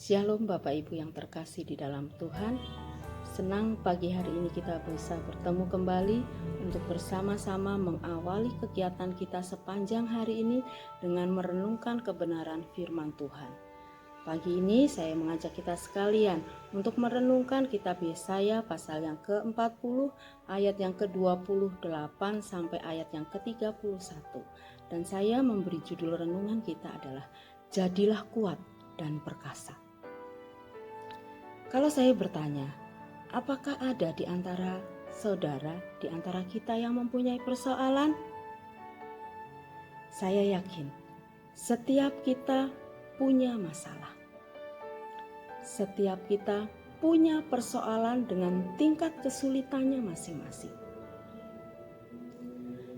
Shalom Bapak Ibu yang terkasih di dalam Tuhan. Senang pagi hari ini kita bisa bertemu kembali untuk bersama-sama mengawali kegiatan kita sepanjang hari ini dengan merenungkan kebenaran firman Tuhan. Pagi ini saya mengajak kita sekalian untuk merenungkan kitab Yesaya pasal yang ke-40 ayat yang ke-28 sampai ayat yang ke-31. Dan saya memberi judul renungan kita adalah Jadilah kuat dan perkasa. Kalau saya bertanya, apakah ada di antara saudara, di antara kita yang mempunyai persoalan? Saya yakin setiap kita punya masalah. Setiap kita punya persoalan dengan tingkat kesulitannya masing-masing.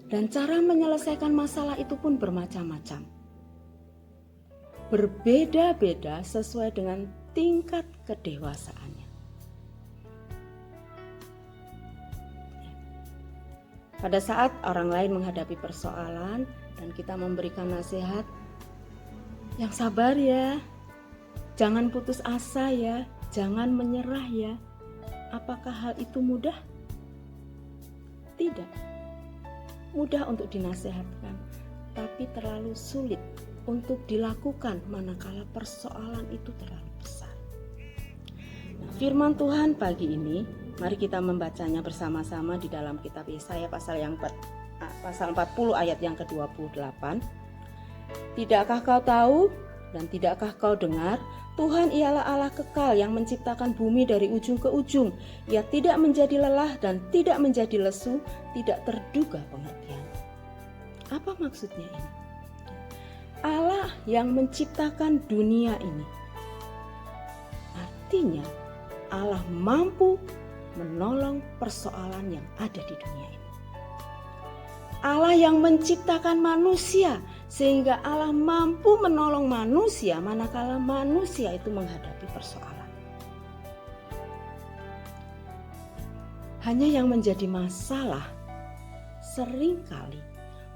Dan cara menyelesaikan masalah itu pun bermacam-macam. Berbeda-beda sesuai dengan tingkat kedewasaannya. Pada saat orang lain menghadapi persoalan dan kita memberikan nasihat, yang sabar ya, jangan putus asa ya, jangan menyerah ya. Apakah hal itu mudah? Tidak. Mudah untuk dinasihatkan, tapi terlalu sulit untuk dilakukan manakala persoalan itu terlalu besar. Nah, firman Tuhan pagi ini, mari kita membacanya bersama-sama di dalam kitab Yesaya pasal 40 ayat yang ke-28. Tidakkah kau tahu dan tidakkah kau dengar? Tuhan ialah Allah kekal yang menciptakan bumi dari ujung ke ujung. Ia tidak menjadi lelah dan tidak menjadi lesu, tidak terduga pengertiannya. Apa maksudnya ini? Allah yang menciptakan dunia ini. Artinya Allah mampu menolong persoalan yang ada di dunia ini. Allah yang menciptakan manusia sehingga Allah mampu menolong manusia manakala manusia itu menghadapi persoalan. Hanya yang menjadi masalah seringkali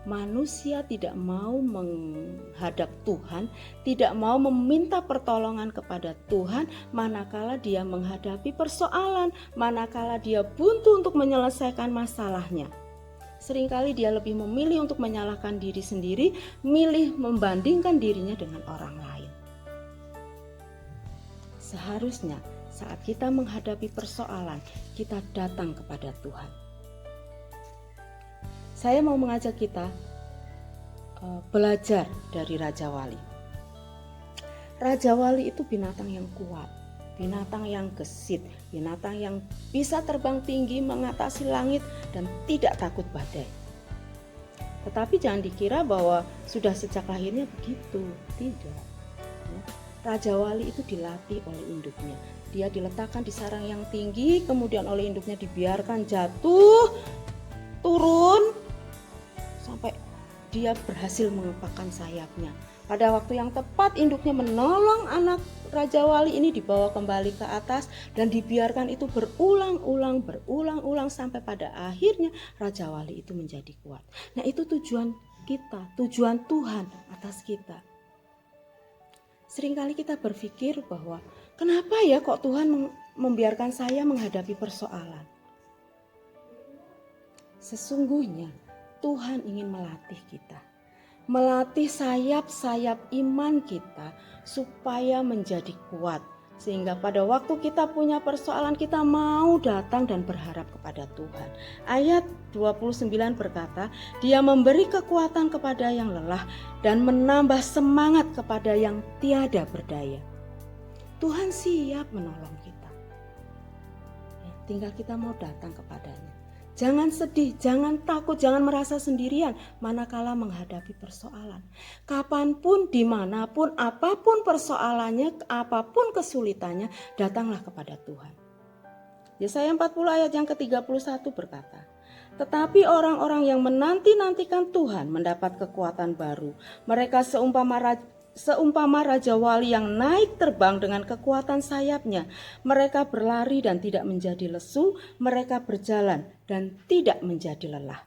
manusia tidak mau menghadap Tuhan, tidak mau meminta pertolongan kepada Tuhan manakala dia menghadapi persoalan, manakala dia buntu untuk menyelesaikan masalahnya. Seringkali dia lebih memilih untuk menyalahkan diri sendiri, milih membandingkan dirinya dengan orang lain. Seharusnya saat kita menghadapi persoalan, kita datang kepada Tuhan. Saya mau mengajak kita belajar dari Raja Wali. Raja Wali itu binatang yang kuat, binatang yang gesit, binatang yang bisa terbang tinggi mengatasi langit dan tidak takut badai. Tetapi jangan dikira bahwa sudah sejak lahirnya begitu, tidak. Raja Wali itu dilatih oleh induknya. Dia diletakkan di sarang yang tinggi, kemudian oleh induknya dibiarkan jatuh, turun, sampai dia berhasil mengepakkan sayapnya. Pada waktu yang tepat induknya menolong anak Raja Wali ini dibawa kembali ke atas dan dibiarkan itu berulang-ulang sampai pada akhirnya Raja Wali itu menjadi kuat. Nah, itu tujuan kita, tujuan Tuhan atas kita. Seringkali kita berpikir bahwa kenapa ya kok Tuhan membiarkan saya menghadapi persoalan? Sesungguhnya Tuhan ingin melatih kita, melatih sayap-sayap iman kita supaya menjadi kuat. Sehingga pada waktu kita punya persoalan, kita mau datang dan berharap kepada Tuhan. Ayat 29 berkata, Dia memberi kekuatan kepada yang lelah dan menambah semangat kepada yang tiada berdaya. Tuhan siap menolong kita. Ya, tinggal kita mau datang kepadanya. Jangan sedih, jangan takut, jangan merasa sendirian manakala menghadapi persoalan. Kapanpun, dimanapun, apapun persoalannya, apapun kesulitannya, datanglah kepada Tuhan. Yesaya 40 ayat yang ke-31 berkata, Tetapi orang-orang yang menanti-nantikan Tuhan mendapat kekuatan baru. Mereka seumpama Raja Wali yang naik terbang dengan kekuatan sayapnya. Mereka berlari dan tidak menjadi lesu, mereka berjalan dan tidak menjadi lelah.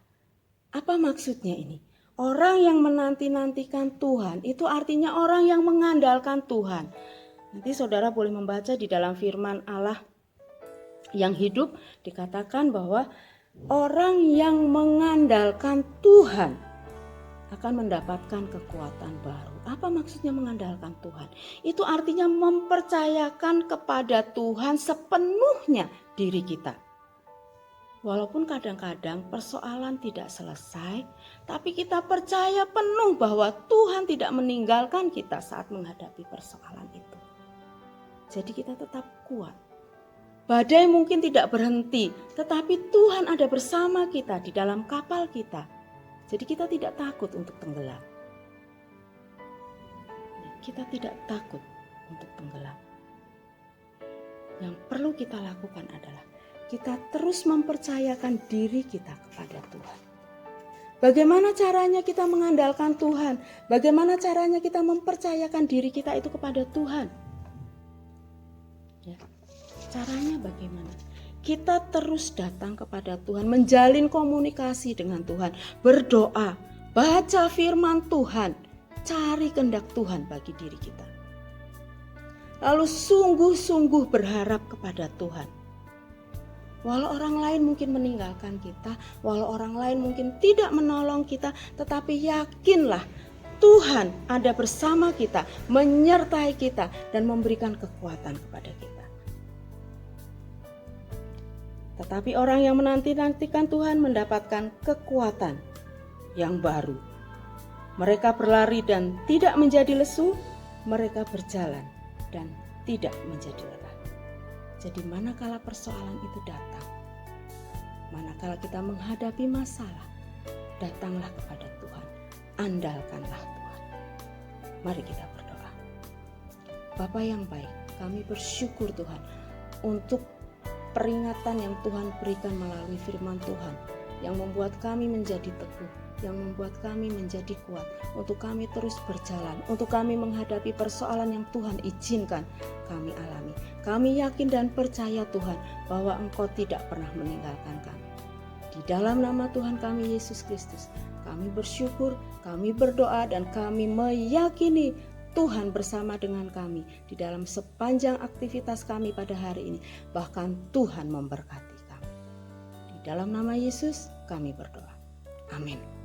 Apa maksudnya ini? Orang yang menanti-nantikan Tuhan itu artinya orang yang mengandalkan Tuhan. Nanti saudara boleh membaca di dalam firman Allah yang hidup, dikatakan bahwa orang yang mengandalkan Tuhan akan mendapatkan kekuatan baru. Apa maksudnya mengandalkan Tuhan? Itu artinya mempercayakan kepada Tuhan sepenuhnya diri kita. Walaupun kadang-kadang persoalan tidak selesai, tapi kita percaya penuh bahwa Tuhan tidak meninggalkan kita saat menghadapi persoalan itu. Jadi kita tetap kuat. Badai mungkin tidak berhenti, tetapi Tuhan ada bersama kita di dalam kapal kita. Jadi kita tidak takut untuk tenggelam. Kita tidak takut untuk tenggelam. Yang perlu kita lakukan adalah kita terus mempercayakan diri kita kepada Tuhan. Bagaimana caranya kita mengandalkan Tuhan? Bagaimana caranya kita mempercayakan diri kita itu kepada Tuhan? Ya, caranya bagaimana? Kita terus datang kepada Tuhan, menjalin komunikasi dengan Tuhan, berdoa, baca firman Tuhan, cari kehendak Tuhan bagi diri kita. Lalu sungguh-sungguh berharap kepada Tuhan. Walau orang lain mungkin meninggalkan kita, walau orang lain mungkin tidak menolong kita, tetapi yakinlah Tuhan ada bersama kita, menyertai kita dan memberikan kekuatan kepada kita. Tetapi orang yang menanti-nantikan Tuhan mendapatkan kekuatan yang baru. Mereka berlari dan tidak menjadi lesu, mereka berjalan dan tidak menjadi lelah. Jadi manakala persoalan itu datang, manakala kita menghadapi masalah, datanglah kepada Tuhan, andalkanlah Tuhan. Mari kita berdoa. Bapa yang baik, kami bersyukur Tuhan untuk peringatan yang Tuhan berikan melalui firman Tuhan yang membuat kami menjadi teguh, yang membuat kami menjadi kuat, untuk kami terus berjalan, untuk kami menghadapi persoalan yang Tuhan izinkan kami alami. Kami yakin dan percaya Tuhan bahwa Engkau tidak pernah meninggalkan kami. Di dalam nama Tuhan kami Yesus Kristus, kami bersyukur, kami berdoa dan kami meyakini Tuhan bersama dengan kami di dalam sepanjang aktivitas kami pada hari ini. Bahkan Tuhan memberkati kami. Di dalam nama Yesus kami berdoa. Amin.